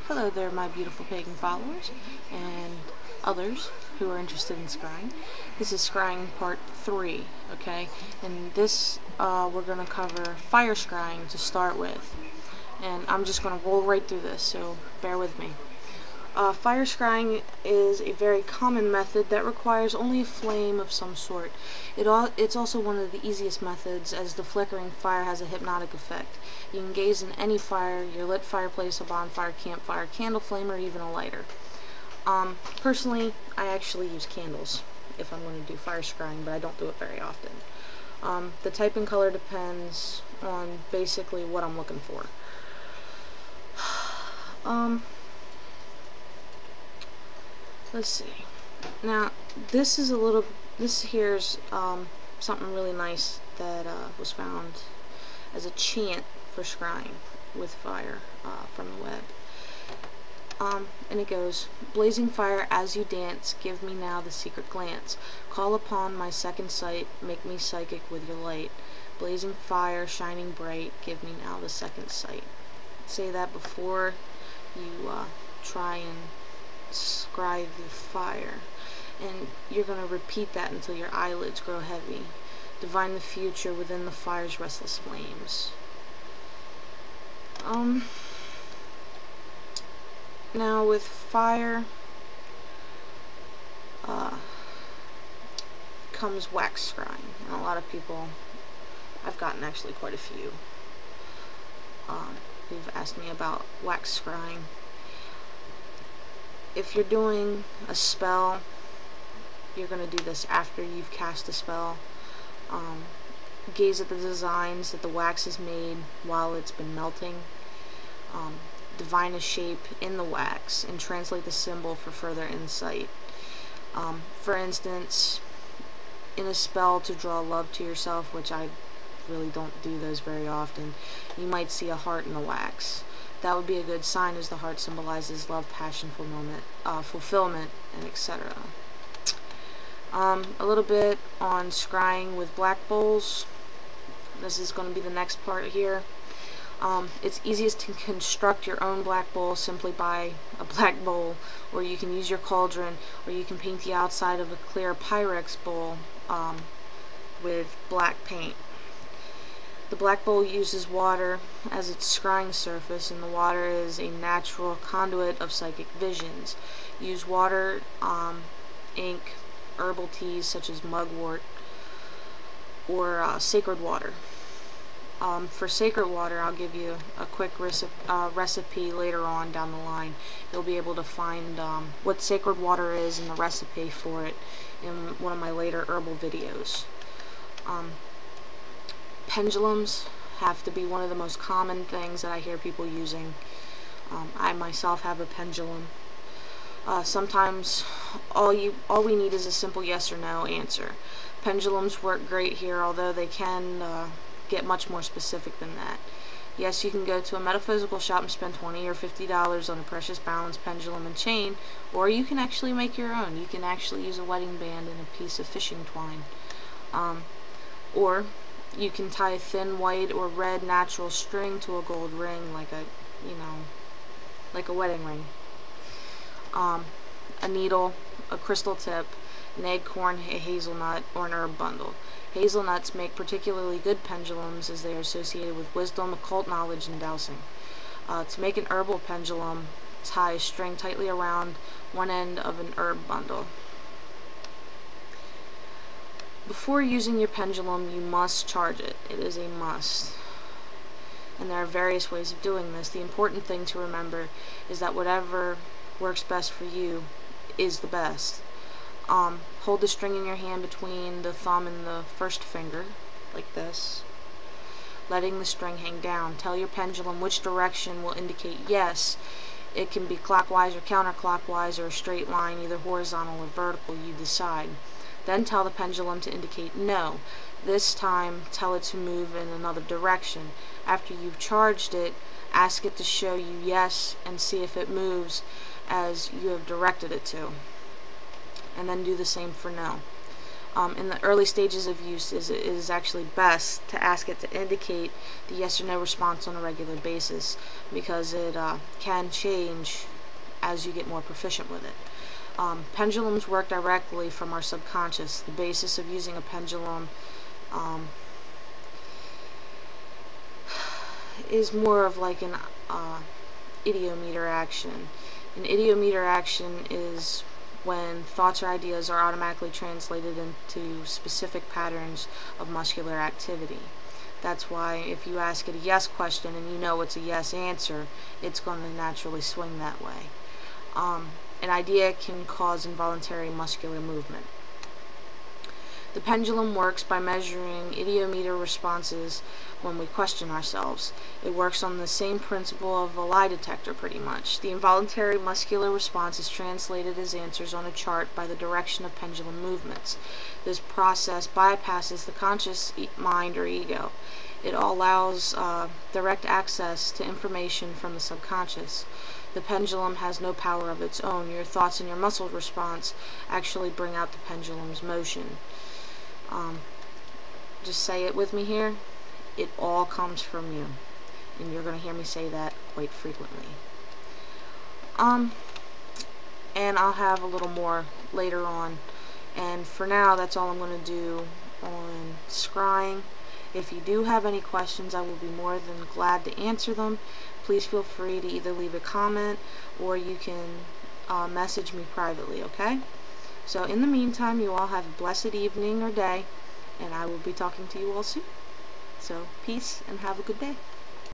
Hello there, my beautiful pagan followers and others who are interested in scrying. This is scrying part 3, okay? And this, we're going to cover fire scrying to start with. And I'm just going to roll right through this, so bear with me. Fire scrying is a very common method that requires only a flame of some sort. It's also one of the easiest methods, as the flickering fire has a hypnotic effect. You can gaze in any fire, your lit fireplace, a bonfire, campfire, candle flame, or even a lighter. Personally, I actually use candles if I'm going to do fire scrying, but I don't do it very often. The type and color depends on basically what I'm looking for. Let's see. Now, this here's something really nice that was found as a chant for scrying with fire from the web. And it goes, blazing fire as you dance, give me now the secret glance. Call upon my second sight, make me psychic with your light. Blazing fire, shining bright, give me now the second sight. Say that before you try and scry the fire, and you're going to repeat that until your eyelids grow heavy. Divine the future within the fire's restless flames. Now with fire comes wax scrying, and a lot of people, I've gotten actually quite a few who've asked me about wax scrying. If you're doing a spell, you're going to do this after you've cast a spell. Gaze at the designs that the wax has made while it's been melting. Divine a shape in the wax and translate the symbol for further insight. For instance, in a spell to draw love to yourself, which I really don't do those very often, you might see a heart in the wax. That would be a good sign, as the heart symbolizes love, passion, fulfillment, and etc. A little bit on scrying with black bowls. This is going to be the next part here. It's easiest to construct your own black bowl simply by a black bowl, or you can use your cauldron, or you can paint the outside of a clear Pyrex bowl with black paint. The black bowl uses water as its scrying surface, and the water is a natural conduit of psychic visions. Use water, ink, herbal teas such as mugwort, or sacred water. For sacred water, I'll give you a quick recipe later on down the line. You'll be able to find what sacred water is and the recipe for it in one of my later herbal videos. Pendulums have to be one of the most common things that I hear people using. I myself have a pendulum. Sometimes all we need is a simple yes or no answer. Pendulums work great here, although they can get much more specific than that. Yes, you can go to a metaphysical shop and spend $20 or $50 on a precious balance pendulum and chain, or you can actually make your own. You can actually use a wedding band and a piece of fishing twine. Or you can tie a thin white or red natural string to a gold ring, like a wedding ring. A needle, a crystal tip, an acorn, a hazelnut, or an herb bundle. Hazelnuts make particularly good pendulums, as they are associated with wisdom, occult knowledge, and dowsing. To make an herbal pendulum, tie a string tightly around one end of an herb bundle. Before using your pendulum, you must charge it. It is a must. And there are various ways of doing this. The important thing to remember is that whatever works best for you is the best. Hold the string in your hand between the thumb and the first finger, like this, letting the string hang down. Tell your pendulum which direction will indicate yes. It can be clockwise or counterclockwise, or a straight line, either horizontal or vertical, you decide. Then tell the pendulum to indicate no. This time, tell it to move in another direction. After you've charged it, ask it to show you yes and see if it moves as you have directed it to. And then do the same for no. in the early stages of use, it is actually best to ask it to indicate the yes or no response on a regular basis, because it can change as you get more proficient with it. Pendulums work directly from our subconscious. The basis of using a pendulum is more of like an idiometer action. An idiometer action is when thoughts or ideas are automatically translated into specific patterns of muscular activity. That's why if you ask it a yes question and you know it's a yes answer, it's going to naturally swing that way. An idea can cause involuntary muscular movement. The pendulum works by measuring idiometer responses when we question ourselves. It works on the same principle of a lie detector pretty much. The involuntary muscular response is translated as answers on a chart by the direction of pendulum movements. This process bypasses the conscious mind or ego. It allows direct access to information from the subconscious. The pendulum has no power of its own. Your thoughts and your muscle response actually bring out the pendulum's motion. Just say it with me here. It all comes from you. And you're going to hear me say that quite frequently. And I'll have a little more later on. And for now, that's all I'm going to do on scrying. If you do have any questions, I will be more than glad to answer them. Please feel free to either leave a comment or you can message me privately, okay? So in the meantime, you all have a blessed evening or day, and I will be talking to you all soon. So peace and have a good day.